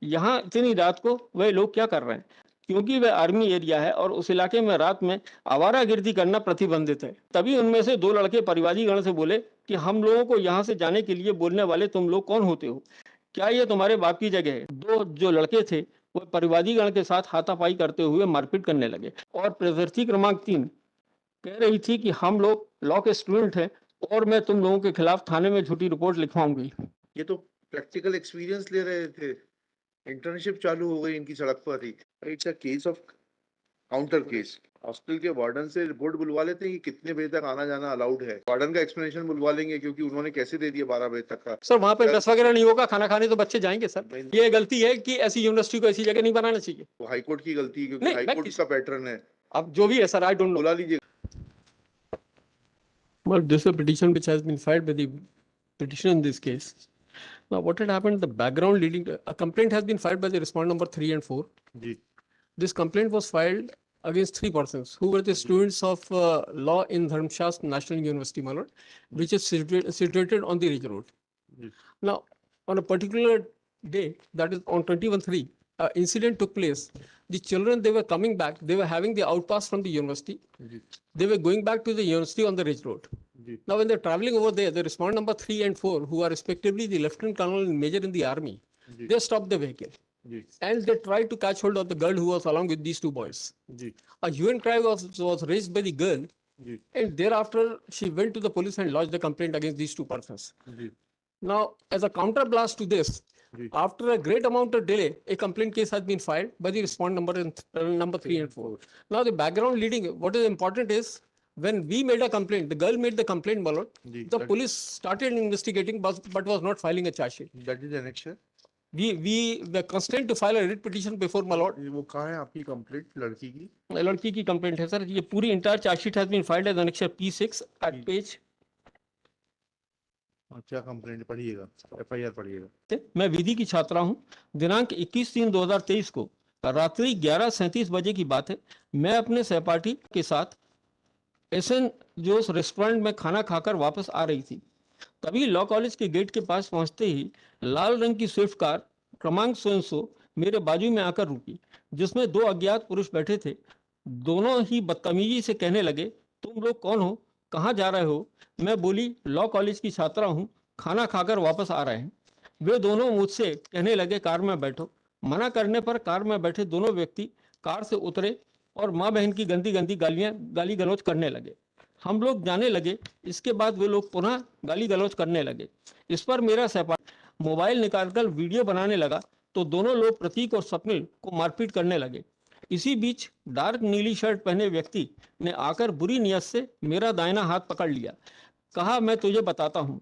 यहाँ इतनी रात को वह लोग क्या कर रहे हैं? क्योंकि वह आर्मी एरिया है और उस इलाके में रात में आवारागर्दी करना प्रतिबंधित है। तभी उनमें से 2 लड़के परिवादी गण से बोले कि हम लोगों को यहाँ से जाने के लिए बोलने वाले तुम लोग कौन होते हो? क्या ये तुम्हारे बाप की जगह है? 2 जो लड़के थे वो परिवादी गण के साथ हाथापाई करते हुए मारपीट करने लगे और प्रवृत्ति क्रमांक 3 कह रही थी कि हम लोग लॉ के स्टूडेंट हैं और मैं तुम लोगों के खिलाफ थाने में झूठी रिपोर्ट लिखवाऊंगी। ये तो प्रैक्टिकल एक्सपीरियंस ले रहे थे। इंटर्नशिप चालू हो गई इनकी सड़क पर ही। It's a case of counter case. Hostel के वार्डन से रिपोर्ट बुलवा लेते हैं कि कितने बजे तक आना जाना अलाउड है। वार्डन का एक्सप्लेनेशन बुलवा लेंगे क्योंकि उन्होंने कैसे दे दिया 12 बजे तक का। सर वहाँ पे मेस वगैरह नहीं होगा, खाना खाने तो बच्चे जाएंगे सर। ये गलती है कि ऐसी यूनिवर्सिटी को ऐसी जगह नहीं बनाना चाहिए। वो हाईकोर्ट की गलती है क्योंकि नहीं, हाईकोर्ट का पैटर्न है। अब जो भी है सर, आई डोंट नो। बुला लीजिए। Well, this is a petition which has been filed by the petitioner in this case. Now, what had happened? The background leading to a complaint has been filed by the respondent number 3 and 4. जी This complaint was filed against 3 persons who were the students of law in Dharmshastra National University, Malad, which is situated on the Ridge Road. जी Now, on a particular day, that is on 21/3, an incident took place. The children, they were coming back. They were having the outpass from the university. जी They were going back to the university on the Ridge Road. जी Now, when they're traveling over there, the respondent number 3 and 4, who are respectively the lieutenant colonel and major in the army, जी they stopped the vehicle जी and they tried to catch hold of the girl who was along with these 2 boys. जी A hue and cry was raised by the girl, जी and thereafter she went to the police and lodged the complaint against these 2 persons. जी Now, as a counterblast to this, जी after a great amount of delay, a complaint case has been filed by the respondent number 3 and 4. Now, the background leading, what is important is, when we made a complaint, the girl made the complaint, Malot, जी the police started investigating but was not filing a charge sheet. That is annexation. We were constrained to file a writ petition before Malot. वो कहाँ है आपकी complaint लड़की की? लड़की की complaint है सर, ये पूरी entire chargesheet has been filed as annexure P6 at page। क्या कंप्लेंट पढ़िएगा, एफआईआर पढ़िएगा। मैं विधि की छात्रा हूं। दिनांक 21/3/2023 को रात्रि 11:37 बजे की बात है। मैं अपने सहपाठी के साथ एसएन जोस रेस्टोरेंट में खाना खाकर वापस आ रही थी। तभी लॉ कॉलेज के गेट के पास पहुंचते ही लाल रंग की स्विफ्ट कार क्रमांक 100 मेरे बाजू में आकर रुकी, जिसमें 2 अज्ञात पुरुष बैठे थे। दोनों ही बदतमीजी से कहने लगे, तुम लोग कौन हो, कहाँ जा रहे हो? मैं बोली, लॉ कॉलेज की छात्रा हूँ, खाना खाकर वापस आ रहे हैं। वे दोनों मुझसे कहने लगे, कार में बैठो। मना करने पर कार में बैठे दोनों व्यक्ति कार से उतरे और माँ बहन की गंदी गंदी गाली गलौज करने लगे। हम लोग जाने लगे। इसके बाद वे लोग पुनः गाली गलौज करने लगे। इस पर मेरा सहपाठी मोबाइल निकालकर वीडियो बनाने लगा तो दोनों लोग प्रतीक और स्वप्निल को मारपीट करने लगे। इसी बीच डार्क नीली शर्ट पहने व्यक्ति ने आकर बुरी नियत से मेरा दाहिना हाथ पकड़ लिया। कहा, मैं तुझे बताता हूँ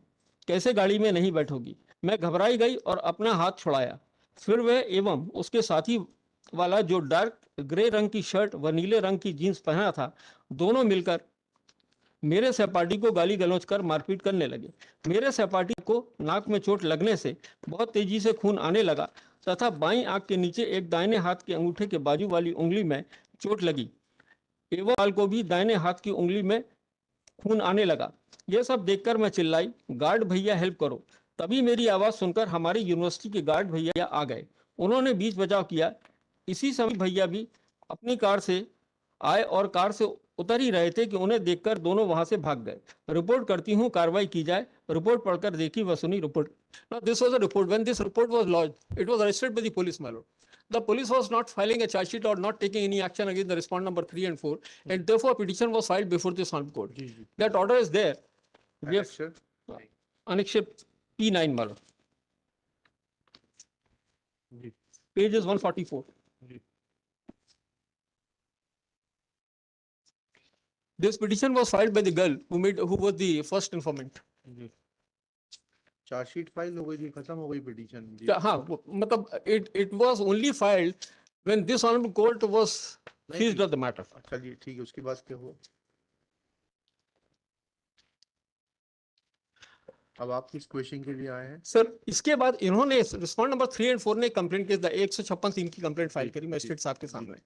कैसे गाड़ी में नहीं बैठोगी। मैं घबराई गई और अपना हाथ छुड़ाया। फिर वह एवं उसके साथी वाला जो डार्क ग्रे रंग की शर्ट व नीले रंग की जीन्स पहना था, दोनों मिलकर मेरे सहपाठी को गाली गलौज कर मारपीट करने लगे। मेरे सहपाठी को नाक में चोट लगने से बहुत तेजी से खून आने लगा तथा बाईं आंख के नीचे एक दाहिने हाथ के अंगूठे के बाजू वाली उंगली में चोट लगी एवं बाल को भी दाहिने हाथ की उंगली में खून आने लगा। यह सब देखकर मैं चिल्लाई, गार्ड भैया हेल्प करो। तभी मेरी आवाज सुनकर हमारी यूनिवर्सिटी के गार्ड भैया आ गए। उन्होंने बीच बचाव किया। इसी समय भैया भी अपनी कार से आए और कार से उतर ही रहे थे कि उन्हें देखकर दोनों वहां से भाग गए। रिपोर्ट करती हूँ, कार्रवाई की जाए। रिपोर्ट पढ़कर देखी व सुनी report. Now this was a report. When this report was lodged, it was arrested by the police, my lord. The police was not filing a charge sheet or not taking any action against the respondent number 3 and 4, and therefore petition was filed before this Honorable Court. That order is there. We have annexure P9, my lord. Page is 144. This petition was filed by the girl who was the first informant. Chargesheet file हो गई, खत्म हो गई petition. हाँ, मतलब it was only filed when this honorable court was seized of the matter. चलिए ठीक है, उसके बाद क्या हुआ? अब आप किस क्वेश्चन के लिए आए हैं? सर, इसके बाद इन्होंने रिस्पॉन्ड नंबर 3 और 4 ने कंप्लेंट केस 156(3) की कंप्लेंट फाइल करी मजिस्ट्रेट साहब के सामने।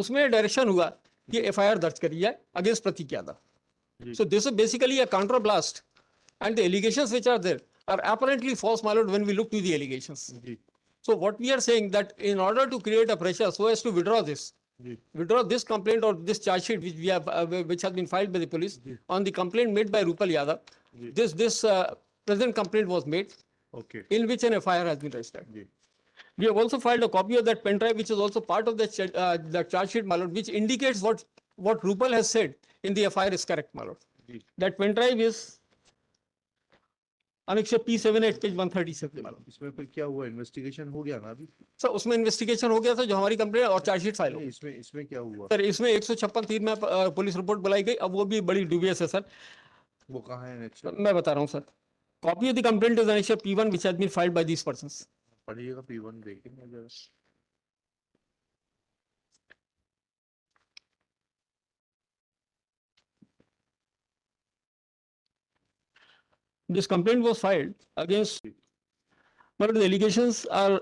उसमें डायरेक्शन हुआ कि एफआईआर दर्ज करी जाए against Pratik Yadav. So this is basically a counterblast and the allegations which are there are apparently false, my lord, when we look to the allegations. So what we are saying that in order to create a pressure so as to withdraw this complaint or this charge sheet which which has been filed by the police on the complaint made by Rupal Yadav, this present complaint was made, Okay. in which an FIR has been registered. जी. We have also filed a copy of that pen drive, which is also part of the charge sheet, my lord, which indicates what Rupal has said in the FIR is correct, my lord. जी. That pen drive is Annexure P78, page 137, my lord. इसमें फिर क्या हुआ, investigation हो गया ना अभी? Sir उसमें इन्वेस्टिगेशन हो गया था, जो हमारी कंप्लेंट और चार्जशीट फाइल हो। इसमें क्या हुआ? सर इसमें 156(3) में पुलिस रिपोर्ट बुलाई गई, अब वो भी बड़ी ड्यूबियस है सर। वो कहाँ है नेक्स्ट? मैं बता रहा हूँ sir. Copy of the complaint is Annexure P1 which has been filed by these persons. पढ़िएगा P1 देखेंगे जरा। This complaint was filed against, but the allegations are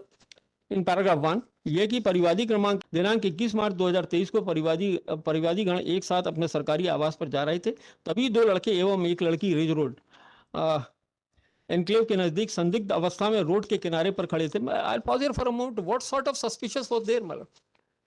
in paragraph 1, ये कि परिवादी क्रमांक दिनांक 21 मार्च 2023 को परिवादी गण एक साथ अपने सरकारी आवास पर जा रहे थे, तभी दो लड़के एवं एक लड़की रिज रोड एनक्लेव के नजदीक संदिग्ध अवस्था में रोड के किनारे पर खड़े थे। I pause here for a moment, what sort of suspicious was there, मतलब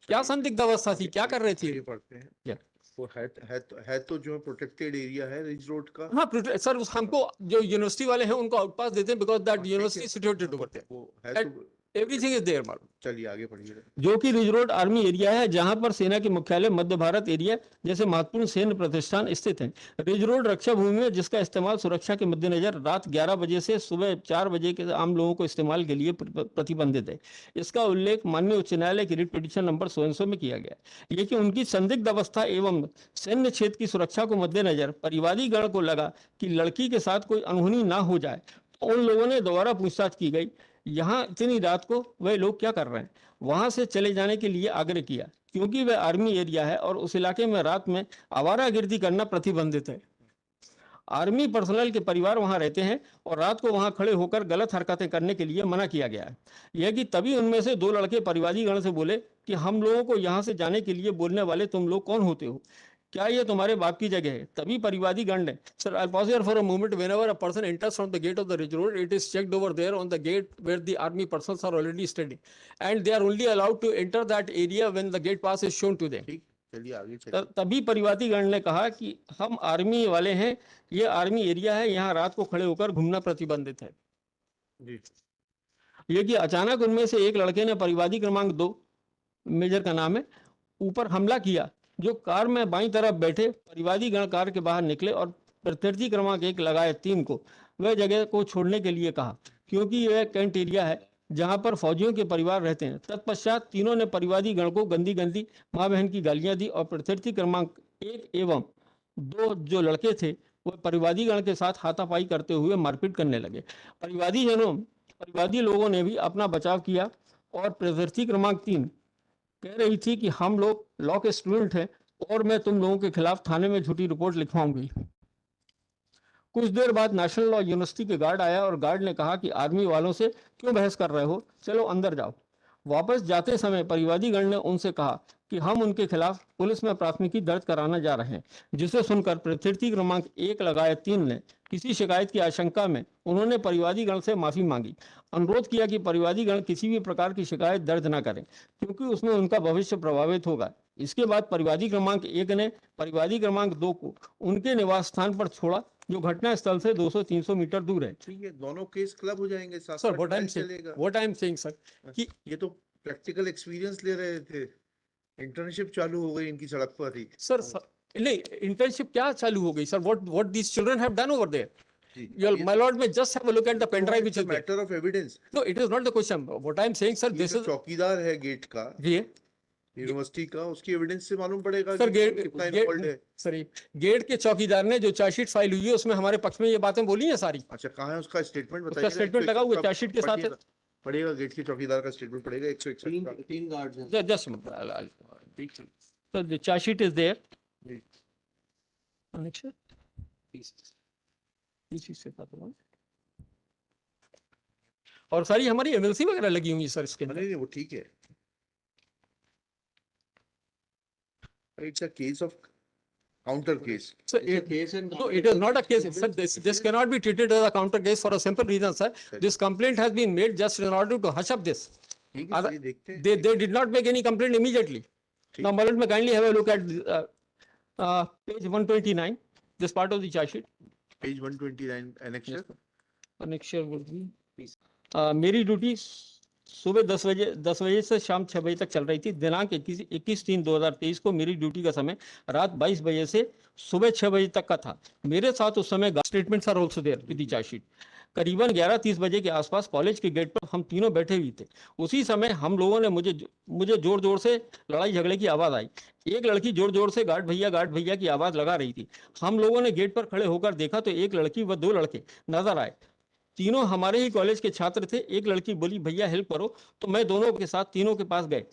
क्या संदिग्ध अवस्था थी, क्या कर रहे थे? ये पढ़ते हैं। वो है तो जो प्रोटेक्टेड एरिया है रिज रोड का। हाँ सर, हमको जो यूनिवर्सिटी वाले हैं उनको आउटपास देते हैं because that university situated over there, वो है तो एवरीथिंग इज देयर, मालूम। चलिए आगे पढ़िए। जो कि रिज रोड आर्मी एरिया है, जहां पर सेना के मुख्यालय, मध्य भारत एरिया जैसे महत्वपूर्ण सैन्य प्रतिष्ठान स्थित हैं। रिज रोड रक्षा भूमि में जिसका इस्तेमाल सुरक्षा के मद्देनजर रात 11 बजे से सुबह 4 बजे के आम लोगों को इस्तेमाल के लिए प्रतिबंधित है। इसका उल्लेख माननीय उच्च न्यायालय की रिट पिटीशन नंबर 100 में किया गया है। लेकिन उनकी संदिग्ध अवस्था एवं सैन्य क्षेत्र की सुरक्षा को मद्देनजर परिवादी गण को लगा कि लड़की के साथ कोई अनहोनी ना हो जाए, तो उन लोगों ने दोबारा पूछताछ की गई। यहाँ इतनी रात को वह लोग क्या कर रहे हैं, वहां से चले जाने के लिए आग्रह किया, क्योंकि वह आर्मी एरिया है और उस इलाके में रात में आवारागर्दी करना प्रतिबंधित है। आर्मी पर्सनल के परिवार वहां रहते हैं और रात को वहां खड़े होकर गलत हरकतें करने के लिए मना किया गया है। यह कि तभी उनमें से दो लड़के परिवादी गण से बोले कि हम लोगों को यहाँ से जाने के लिए बोलने वाले तुम लोग कौन होते हो, क्या ये तुम्हारे बाप की जगह है? तभी परिवादी गण ने, sir I pause here for a moment, whenever a person enters from the gate of the ridge road, it is checked over there on the gate where the army persons are already standing and they are only allowed to enter that area when the gate pass is shown to them. चलिए आगे चलिए। तभी परिवादी गण ने कहा कि हम आर्मी वाले हैं, ये आर्मी एरिया है, यहाँ रात को खड़े होकर घूमना प्रतिबंधित है जी। ये कि अचानक उनमें से एक लड़के ने परिवादी क्रमांक 2, मेजर का नाम है, ऊपर हमला किया, जो कार में बाईं तरफ बैठे परिवादी गण कार के बाहर निकले और प्रत्यर्थी क्रमांक 1 लगाए 3 को वह जगह को छोड़ने के लिए कहा, क्योंकि यह कैंट एरिया है जहां पर फौजियों के परिवार रहते हैं। तत्पश्चात तीनों ने परिवादी गण को गंदी गंदी माँ बहन की गालियां दी और प्रत्यर्थी क्रमांक 1 एवं 2 जो लड़के थे वह परिवादी गण के साथ हाथापाई करते हुए मारपीट करने लगे। परिवादी लोगों ने भी अपना बचाव किया और प्रत्यर्थी क्रमांक 3 कह रही थी कि हम लोग लॉ के स्टूडेंट हैं और मैं तुम लोगों के खिलाफ थाने में झूठी रिपोर्ट लिखवाऊंगी। कुछ देर बाद नेशनल लॉ यूनिवर्सिटी के गार्ड आया और गार्ड ने कहा कि आर्मी वालों से क्यों बहस कर रहे हो, चलो अंदर जाओ। वापस जाते समय परिवादी गण ने उनसे कहा कि हम उनके खिलाफ पुलिस में प्राथमिकी दर्ज कराना जा रहे हैं, जिसे सुनकर प्रत्यर्थी क्रमांक 1 लगाए 3 ने किसी शिकायत की आशंका में उन्होंने परिवादी गण से माफी मांगी, अनुरोध किया कि परिवादी गण किसी भी प्रकार की शिकायत दर्ज न करें क्योंकि उसमें उनका भविष्य प्रभावित होगा। इसके बाद परिवादी क्रमांक 1 ने परिवादी क्रमांक 2 को उनके निवास स्थान पर छोड़ा, जो घटना स्थल से 200-300 मीटर दूर है। ठीक है, दोनों केस क्लब हो जाएंगे साथ सर साथ what I am saying sir कि ये तो प्रैक्टिकल एक्सपीरियंस ले रहे थे, इंटर्नशिप चालू हो गई इनकी सड़क पर ही। सर नहीं, इंटर्नशिप क्या चालू हो गई sir? What these children have done over there? My lord, may just have a look at the pen drive which is matter of evidence. No, it is not the question. What I am saying, sir, this is चौकीदार है gate का, जी university का, उसकी evidence से मालूम पड़ेगा sir कितना involved है। सर गेट के चौकीदार ने जो चार्जशीट फाइल हुई है उसमें हमारे पक्ष में ये बातें बोली हैं सारी। अच्छा, कहाँ है उसका स्टेटमेंट बताइए? उसका स्टेटमेंट लगा हुआ चार्जशीट के साथ है। पढ़िएगा, गेट के चौकीदार का स्टेटमेंट पड़ेगा। 161 का 3 गार्ड्स हैं। Just so the charge sheet is there. Ji. Annexure पीछे से था तो और सारी हमारी एमएलसी वगैरह लगी हुई है सर इसके अंदर। नहीं वो ठीक है। It's a case of counter case. So It's a it, case in. no, it is not a case, sir. This cannot be treated as a counter case for a simple reason, sir. This complaint has been made just in order to hush up this. ठीक है, Other- चलिए देखते हैं. They did not make any complaint immediately. ठीक. Now, Malad, may kindly have a look at page 129, this part of the charge sheet. Page 129 annexure. Annexure would be, मेरी duty सुबह 10 बजे से शाम 6 बजे तक चल रही थी। दिनांक 21/3/2023 को मेरी ड्यूटी का समय रात 22 बजे से सुबह 6 बजे तक का था। मेरे साथ उस समय statements are also there with the charge sheet. करीबन 11:30 बजे के आसपास कॉलेज के गेट पर हम तीनों बैठे हुए थे। उसी समय हम लोगों ने मुझे जोर जोर से लड़ाई झगड़े की आवाज़ आई। एक लड़की जोर जोर से गार्ड भैया की आवाज़ लगा रही थी। हम लोगों ने गेट पर खड़े होकर देखा तो एक लड़की व 2 लड़के नजर आए। तीनों हमारे ही कॉलेज के छात्र थे। एक लड़की बोली, भैया हेल्प करो, तो मैं दोनों के साथ तीनों के पास गए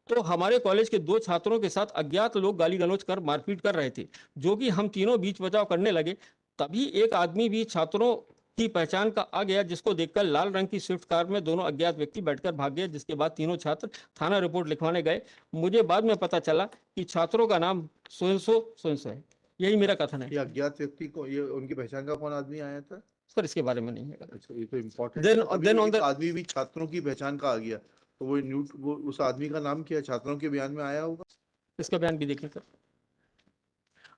तो हमारे कॉलेज के 2 छात्रों के साथ अज्ञात लोग गाली गलौज कर मारपीट कर रहे थे, जो कि हम तीनों बीच बचाव करने लगे। तभी एक आदमी भी छात्रों की पहचान का आ गया, जिसको देखकर लाल रंग की स्विफ्ट कार में दोनों अज्ञात व्यक्ति बैठकर भाग गए, जिसके बाद तीनों छात्र थाना रिपोर्ट लिखवाने गए। मुझे बाद में पता चला कि छात्रों का नाम सोयनसो है। यही मेरा कथन है। ये अज्ञात व्यक्ति को, ये उनकी पहचान का कौन आदमी आया था? सर इसके बारे में नहीं है। अच्छा, ये तो इम्पोर्टेंट Then- है। तभी then on एक the- आदमी भी छात्रों की पहचान का आ गया, तो वो उस आदमी का नाम क्या है? छात्रों के बयान में आया होगा। इसका बयान भी देखें सर।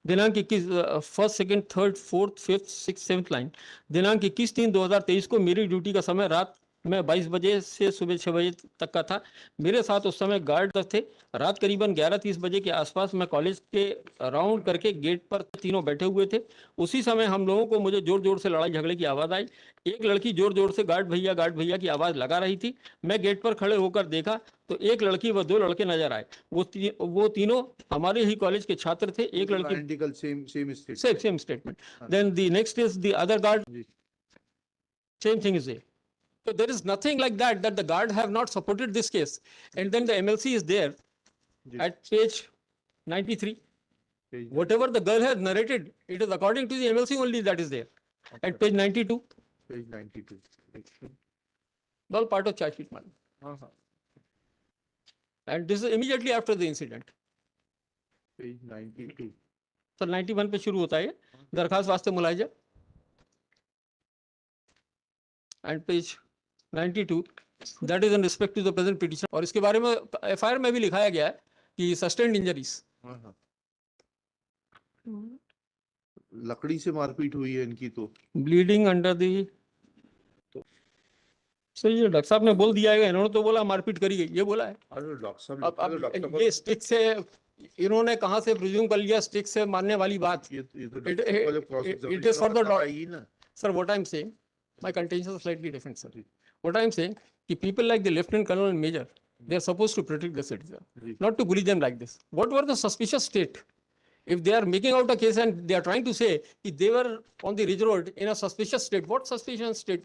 दिनांक 21 first second third fourth fifth six seventh line. दिनांक 21/3/2023 को मेरी ड्यूटी का समय रात में 22 बजे से सुबह 6 बजे तक का था। मेरे साथ उस समय गार्ड थे। रात करीबन 11:30 बजे के आसपास मैं कॉलेज के राउंड करके गेट पर तीनों बैठे हुए थे। उसी समय हम लोगों को मुझे जोर जोर से लड़ाई झगड़े की आवाज़ आई। एक लड़की जोर जोर से गार्ड भैया की आवाज़ लगा रही थी। मैं गेट पर खड़े होकर देखा तो एक लड़की व 2 लड़के नजर आए। वो तीनों हमारे ही कॉलेज के छात्र थे। एक लड़की identical same same statement. Then the next is the other guard. जी. Same thing is there. So there is nothing like that the guard have not supported this case. And then the MLC is there जी. at page 93. Whatever the girl has narrated, it is according to the MLC only that is there. At page 92, Page 92. all part of charge sheet, madam. हाँ हाँ. And this is immediately after the incident. Page 92. Sir 91 पे शुरू होता है दरखास्त वास्ते मुलाहिजा। And page 92 that is in respect to the present petition. और इसके बारे में एफआईआर में भी लिखाया गया है कि सस्टेन्ड इंजरीज। हाँ हाँ. लकड़ी से मारपीट हुई है इनकी तो. Bleeding under the. सर ये डॉक्टर साहब ने बोल दिया है, इन्होंने तो बोला मारपीट करी गई, ये बोला है। अरे डॉक्टर साहब, अब ये स्टिक से इन्होंने कहाँ से प्रिज्यूम कर लिया स्टिक से मारने वाली बात। ये तो It- डॉक्टर को जब it- cross it examination is for the में doc- आएगी ना. Sir, what I'm saying, my contention is slightly different, sir. What I'm saying, कि people like the lieutenant colonel and major, they are supposed to protect the citizen, ji. not to bully them like this. What were the suspicious state? If they are making out a case and they are trying to say that they were on the Ridge Road in a suspicious state, what suspicious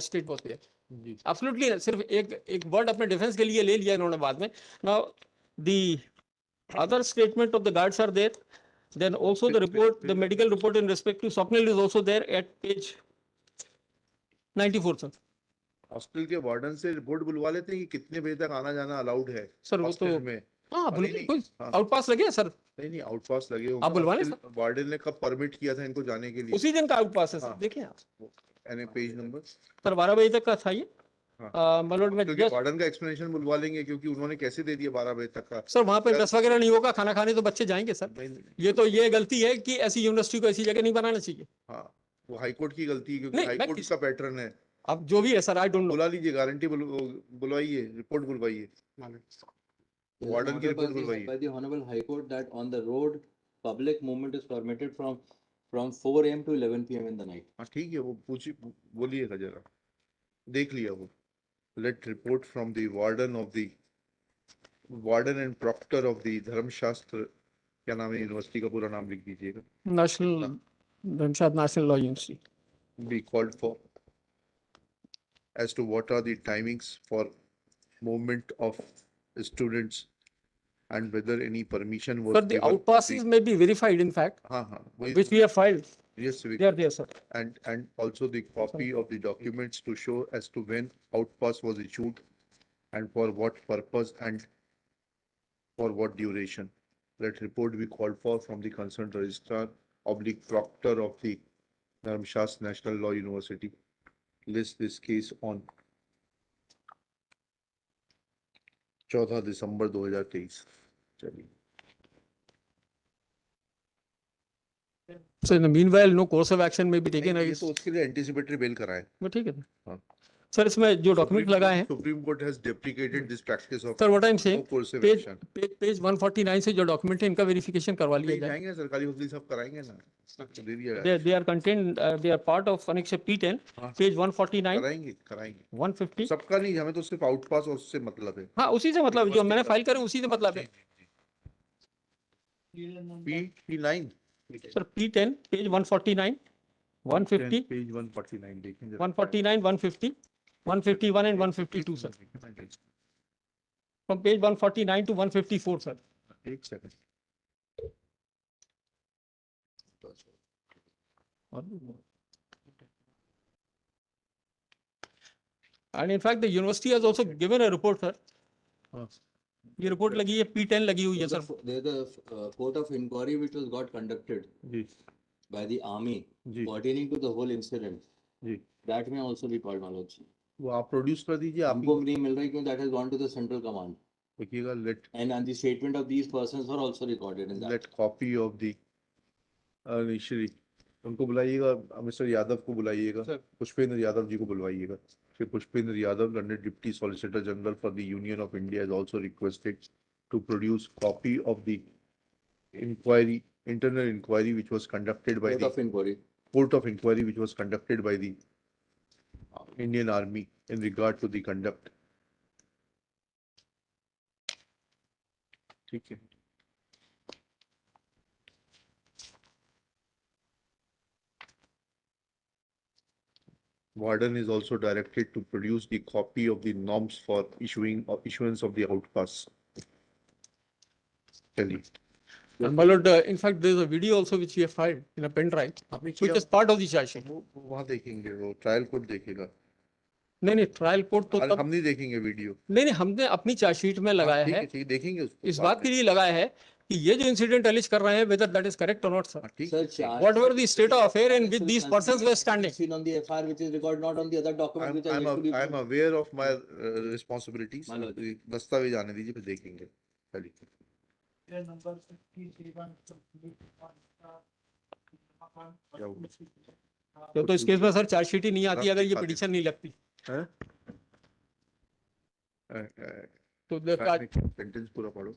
state was there? Ji. Absolutely, सिर्फ एक word अपने defense के लिए ले लिया इन्होंने बाद में. Now, the other statement of the guards are there. Then also the report, the medical report in respect to Swapnil is also there at page 94, sir. Hostel के वार्डन से रिपोर्ट बुलवा लेते हैं कि कितने बजे तक आना जाना अलाउड है सर वो तो हॉस्टल में. हाँ नहीं, नहीं, कोई हाँ. आउटपास लगे हैं, सर। नहीं आउटपास लगे आप बुलवा लें होंगे. वार्डन ने कब परमिट किया था इनको जाने के लिए? उसी दिन का आउटपास है, सर। हाँ. देखें आप, यानी पेज नंबर. सर 12 बजे तक का था ये। हाँ. मलोड में क्योंकि just- वार्डन का एक्सप्लेनेशन बुलवा लेंगे, क्योंकि उन्होंने कैसे दे दिया 12 बजे तक का. सर वहाँ पे सर- रस वगैरह नहीं होगा, खाना खाने तो बच्चे जाएंगे सर। नहीं, नहीं. ये तो ये गलती है कि ऐसी यूनिवर्सिटी को ऐसी जगह नहीं बनाना चाहिए। हाँ, वो हाईकोर्ट की गलती है, क्योंकि नहीं, मैं हाईकोर्ट किस- का पैटर्न है. अब जो भी है सर, आई डोंट नो। बुला लीजिए, गारंटी बुलवाइए, रिपोर्ट बुलवाइए, वार्डन की report बुलवाइए. By the Honorable High Court that on the road, public movement is permitted from 4 AM to 11 PM in the night. हाँ ठीक है, वो पूछिए, बोलिएगा जरा. देख लिया वो. Let report from the warden and proctor of the Dharmashastra, क्या नाम है यूनिवर्सिटी का पूरा नाम लिख दीजिएगा. नेशनल धर्मशास्त्र national law university. Be called for as to what are the timings for movement of students and whether any permission was Sir, the given. outpasses may be verified, in fact, हाँ हाँ, वही. which we have filed. Yes, we, They are there, sir. and also the copy of the documents to show as to when outpass was issued and for what purpose and for what duration. let report be called for from the concerned registrar oblique proctor of the Dharmshas National Law University. List this case on 14 दिसंबर 2023. चलिए. So in the meanwhile, no course of action may be taken ये against. तो उसके लिए anticipatory bail कराए. वो ठीक है हाँ. सर, इसमें जो डॉक्यूमेंट लगाए हैं supreme court has deprecated this practice of sir, what I am no saying, coercive page action. Page 149 से जो डॉक्यूमेंट है इनका वेरिफिकेशन करवा लिया जाए. जाएंगे सरकारी वकील साहब कराएंगे ना. दे दिया They are contained, they are part of Annex P10, हाँ. page 149, कराएंगे 150. सबका नहीं, हमें तो सिर्फ आउट पास और उससे मतलब है. हाँ, उसी से मतलब जो मैंने फाइल करे उसी से मतलब है. P9 sir P10 page 149, 150, page 149 देखें 149, 150, 151 and 152 sir. From page 149 to 154 sir. एक second. And in fact the university has also given a report sir. हाँ. ये रिपोर्ट लगी है, P10 लगी हुई है sir. There's a court of inquiry which was got conducted जी by the army जी pertaining to the whole incident. जी. That may also be called knowledge. वो आप प्रोड्यूस कर दीजिए. आप हमको नहीं मिल रहा है क्योंकि that has gone to the central command. देखिएगा. And the statement of these persons were also recorded in that. Let copy of the Shri उनको बुलाइएगा. मिस्टर यादव को बुलाइएगा. Sir. पुष्पेंद्र यादव जी को बुलवाइएगा. Shri Pushpendra Yadav, London deputy solicitor general for the Union of India, has also requested to produce copy of the inquiry, internal inquiry which was conducted by Court the of inquiry. court of inquiry which was conducted by the Indian Army in regard to the conduct. ठीक है. Warden is also directed to produce the copy of the norms for issuance of the outpass. चलिए. And my lord, in fact there is a video also which we have filed in a pen drive which is part of the charge sheet. वो वहाँ देखेंगे. वो trial court देखेगा. नहीं trial court तो तब हम नहीं देखेंगे वीडियो. नहीं हमने अपनी चार्ज शीट में लगाया है. ठीक है देखेंगे उसको. इस बात के लिए लगाया है कि ये जो इंसिडेंट एलिज कर रहे हैं whether that is correct or not sir. Sir, charge Whatever the state of affair and with these persons were standing. seen on the FIR which is recorded not on the other document which are yet to be. I'm aware of my responsibilities. My lord. दस्तावेज आने दीजिए फिर देखेंगे. चलिए. Number 57 क्या हुआ? तो इस केस में सर चार्ज शीट ही नहीं आती अगर ये पिटीशन नहीं लगती. हैं? तो सेंटेंस पूरा पढ़ो.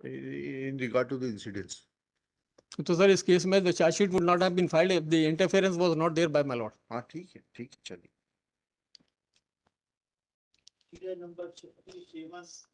In regard to the incidents. तो सर इस केस में the charge sheet would not have been filed if the interference was not there by my lord. हाँ ठीक है चलिए. नंबर 57